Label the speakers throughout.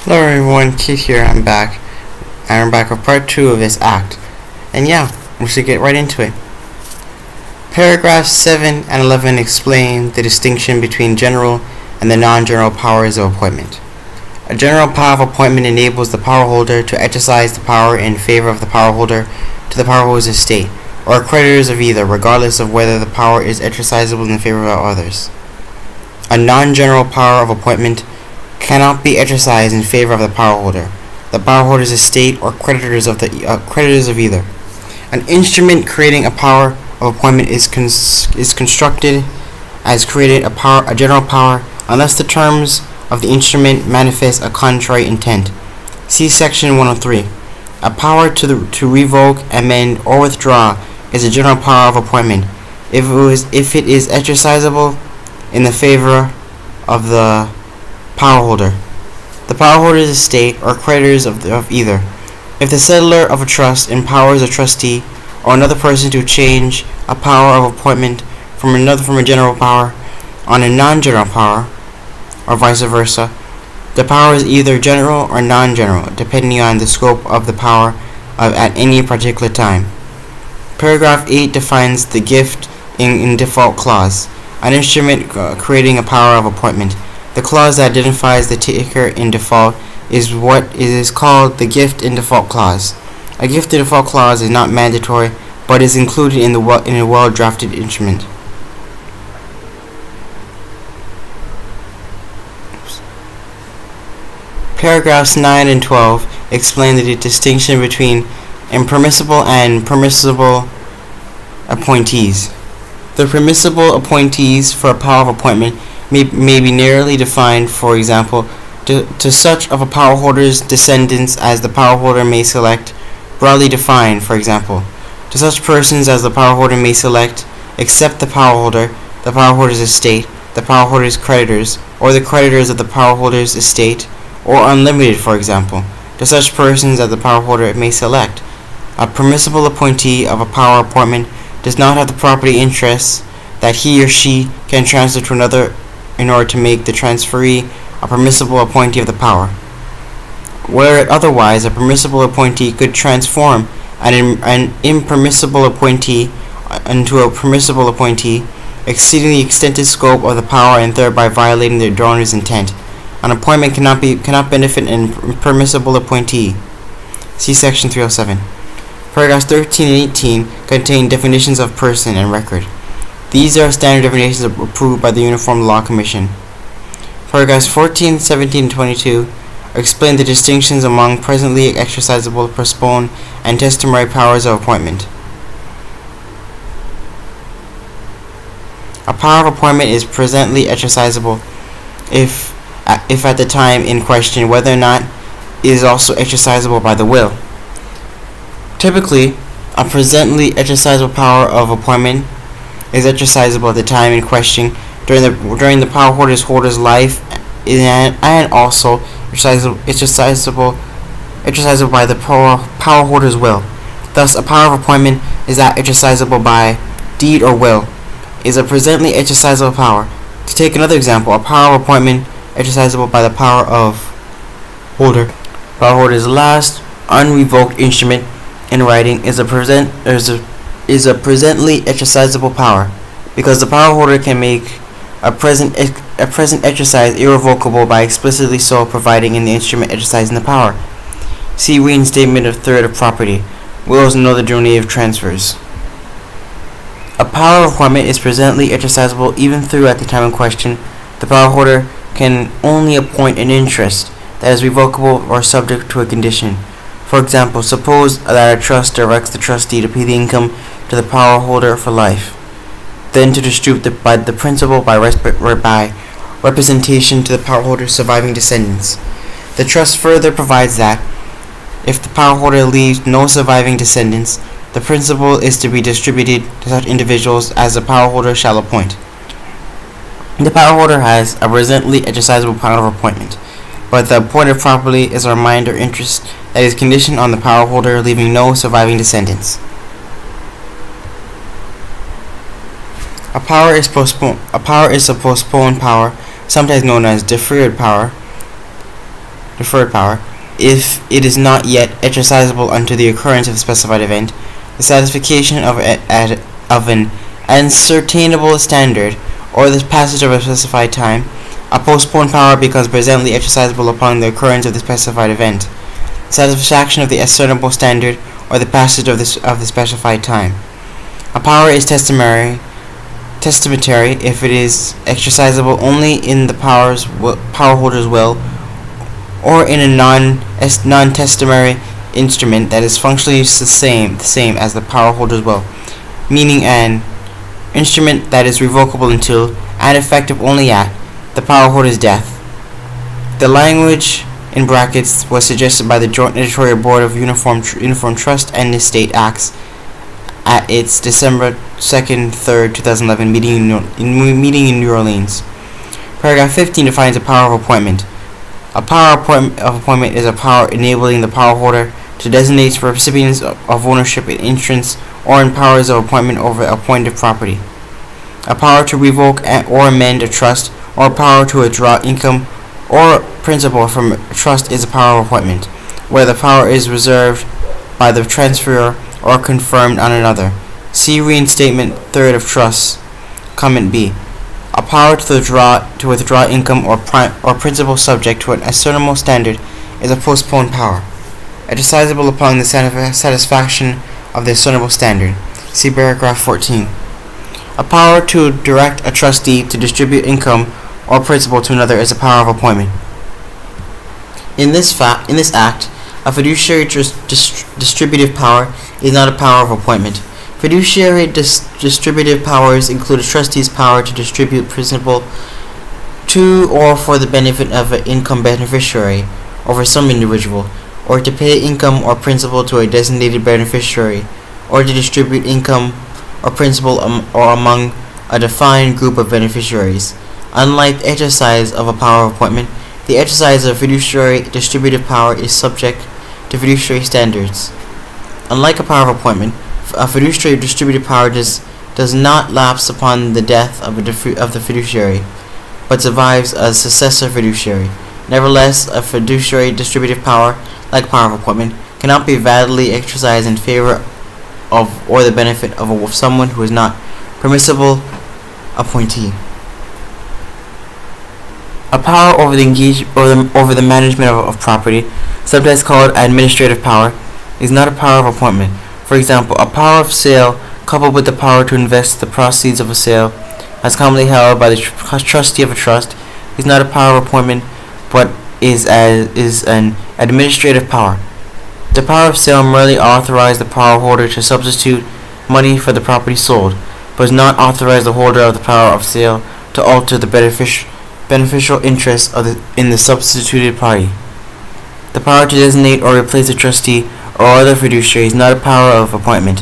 Speaker 1: Hello everyone, Keith here. I'm back. And I'm back with part 2 of this act. And yeah, we should get right into it. Paragraphs 7 and 11 explain the distinction between general and the non-general powers of appointment. A general power of appointment enables the power holder to exercise the power in favor of the power holder to the power holder's estate, or creditors of either, regardless of whether the power is exercisable in favor of others. A non-general power of appointment cannot be exercised in favor of the power holder, the power holder's estate, or creditors of either. An instrument creating a power of appointment is constructed as creating a general power unless the terms of the instrument manifest a contrary intent. See section 103. A power to revoke, amend, or withdraw is a general power of appointment if it is exercisable in the favor of the power holder, the power holder's estate, or creditors of either. If the settlor of a trust empowers a trustee or another person to change a power of appointment from a general power on a non-general power, or vice versa, the power is either general or non-general, depending on the scope of the power at any particular time. Paragraph 8 defines the gift in default clause, an instrument creating a power of appointment. The clause that identifies the taker in default is what is called the gift in default clause. A gift in default clause is not mandatory, but is included in a well-drafted instrument. Paragraphs 9 and 12 explain the distinction between impermissible and permissible appointees. The permissible appointees for a power of appointment may be narrowly defined, for example, to such of a power holder's descendants as the power holder may select, broadly defined, for example, to such persons as the power holder may select, except the power holder's estate, the power holder's creditors, or the creditors of the power holder's estate, or unlimited, for example, to such persons as the power holder may select. A permissible appointee of a power appointment does not have the property interests that he or she can transfer to another in order to make the transferee a permissible appointee of the power. Where otherwise, a permissible appointee could transform an impermissible appointee into a permissible appointee, exceeding the extended scope of the power and thereby violating the owner's intent. An appointment cannot benefit an impermissible appointee. See section 307. Paragraphs 13 and 18 contain definitions of person and record. These are standard definitions approved by the Uniform Law Commission. Paragraphs 14, 17, and 22 explain the distinctions among presently exercisable, postponed, and testimony powers of appointment. A power of appointment is presently exercisable if at the time in question whether or not it is also exercisable by the will. Typically, a presently exercisable power of appointment is exercisable at the time in question during the power holder's life, and also exercisable by the power holder's will. Thus, a power of appointment is that exercisable by deed or will, is a presently exercisable power. To take another example, a power of appointment exercisable by the power holder's last unrevoked instrument in writing is a presently exercisable power, because the power holder can make a present exercise irrevocable by explicitly so providing in the instrument exercising the power. See reinstatement of third of property, wills and other derivative transfers. A power of appointment is presently exercisable even though at the time in question the power holder can only appoint an interest that is revocable or subject to a condition. For example, suppose that a trust directs the trustee to pay the income to the power holder for life, then to distribute the principal by representation to the power holder's surviving descendants. The trust further provides that if the power holder leaves no surviving descendants, the principal is to be distributed to such individuals as the power holder shall appoint. The power holder has a presently exercisable power of appointment, but the appointed property is a remainder interest that is conditioned on the power holder leaving no surviving descendants. A power is a postponed power, sometimes known as deferred power. deferred power, if it is not yet exercisable until the occurrence of the specified event, the satisfaction of an ascertainable standard, or the passage of a specified time, a postponed power becomes presently exercisable upon the occurrence of the specified event, the satisfaction of the ascertainable standard, or the passage of the specified time. A power is testamentary if it is exercisable only in the power holder's will, or in a non-testamentary instrument that is functionally the same as the power holder's will, meaning an instrument that is revocable until, and effective only at, the power holder's death. The language in brackets was suggested by the Joint Editorial Board of Uniform Trust and Estate Acts at its December 2nd, 3rd, 2011 meeting in New Orleans. Paragraph 15 defines a power of appointment. A power of appointment is a power enabling the power holder to designate recipients of ownership in interests or in powers of appointment over appointed property. A power to revoke or amend a trust, or a power to withdraw income or principal from a trust is a power of appointment, where the power is reserved by the transferor or confirmed on another. See Reinstatement 3rd of Trust, Comment B. A power to withdraw income or principal subject to an ascertainable standard is a postponed power, exercisable upon the satisfaction of the ascertainable standard. See paragraph 14. A power to direct a trustee to distribute income or principal to another is a power of appointment. In this act, a fiduciary distributive power is not a power of appointment. Fiduciary distributive powers include a trustee's power to distribute principal to or for the benefit of an income beneficiary over some individual, or to pay income or principal to a designated beneficiary, or to distribute income or principal or among a defined group of beneficiaries. Unlike the exercise of a power of appointment, the exercise of fiduciary distributive power is subject to fiduciary standards. Unlike a power of appointment, a fiduciary distributive power does not lapse upon the death of the fiduciary, but survives a successor fiduciary. Nevertheless, a fiduciary distributive power, like power of appointment, cannot be validly exercised in favor of or the benefit of someone who is not permissible appointee. A power over the management of property, sometimes called administrative power, is not a power of appointment. For example, a power of sale coupled with the power to invest the proceeds of a sale, as commonly held by the trustee of a trust, is not a power of appointment, but is an administrative power. The power of sale merely authorizes the power holder to substitute money for the property sold, but does not authorize the holder of the power of sale to alter the beneficial interest in the substituted party. The power to designate or replace a trustee or other fiduciary is not a power of appointment.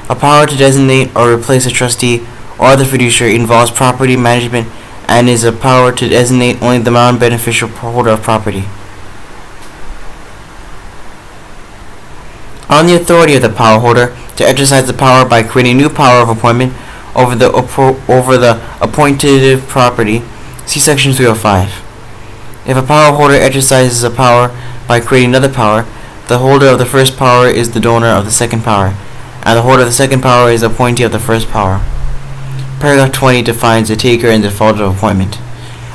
Speaker 1: A power to designate or replace a trustee or other fiduciary involves property management and is a power to designate only the non-beneficial holder of property. On the authority of the power holder to exercise the power by creating a new power of appointment over the appointed property, see section 305. If a power holder exercises a power by creating another power, the holder of the first power is the donor of the second power, and the holder of the second power is the appointee of the first power. Paragraph 20 defines a taker in default of appointment.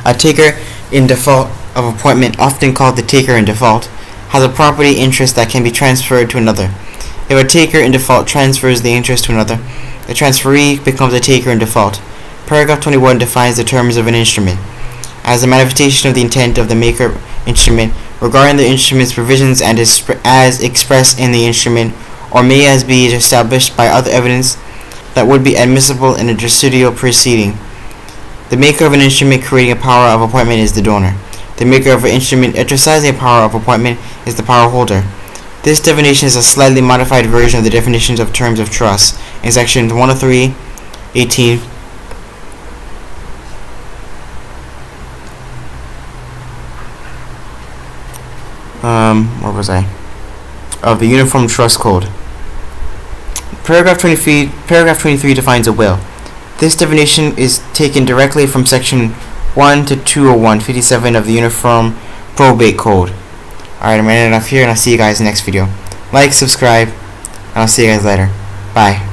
Speaker 1: A taker in default of appointment, often called the taker in default, has a property interest that can be transferred to another. If a taker in default transfers the interest to another, the transferee becomes a taker in default. Paragraph 21 defines the terms of an instrument as a manifestation of the intent of the maker instrument regarding the instrument's provisions and as expressed in the instrument, or may as be established by other evidence that would be admissible in a judicial proceeding. The maker of an instrument creating a power of appointment is the donor. The maker of an instrument exercising a power of appointment is the power holder. This definition is a slightly modified version of the definitions of terms of trust in section 103(18). Of the Uniform Trust Code. Paragraph 23 defines a will. This definition is taken directly from section 1 to 201(57) of the Uniform Probate Code. Alright, I'm ending it off here, and I'll see you guys in the next video. Like, subscribe, and I'll see you guys later. Bye.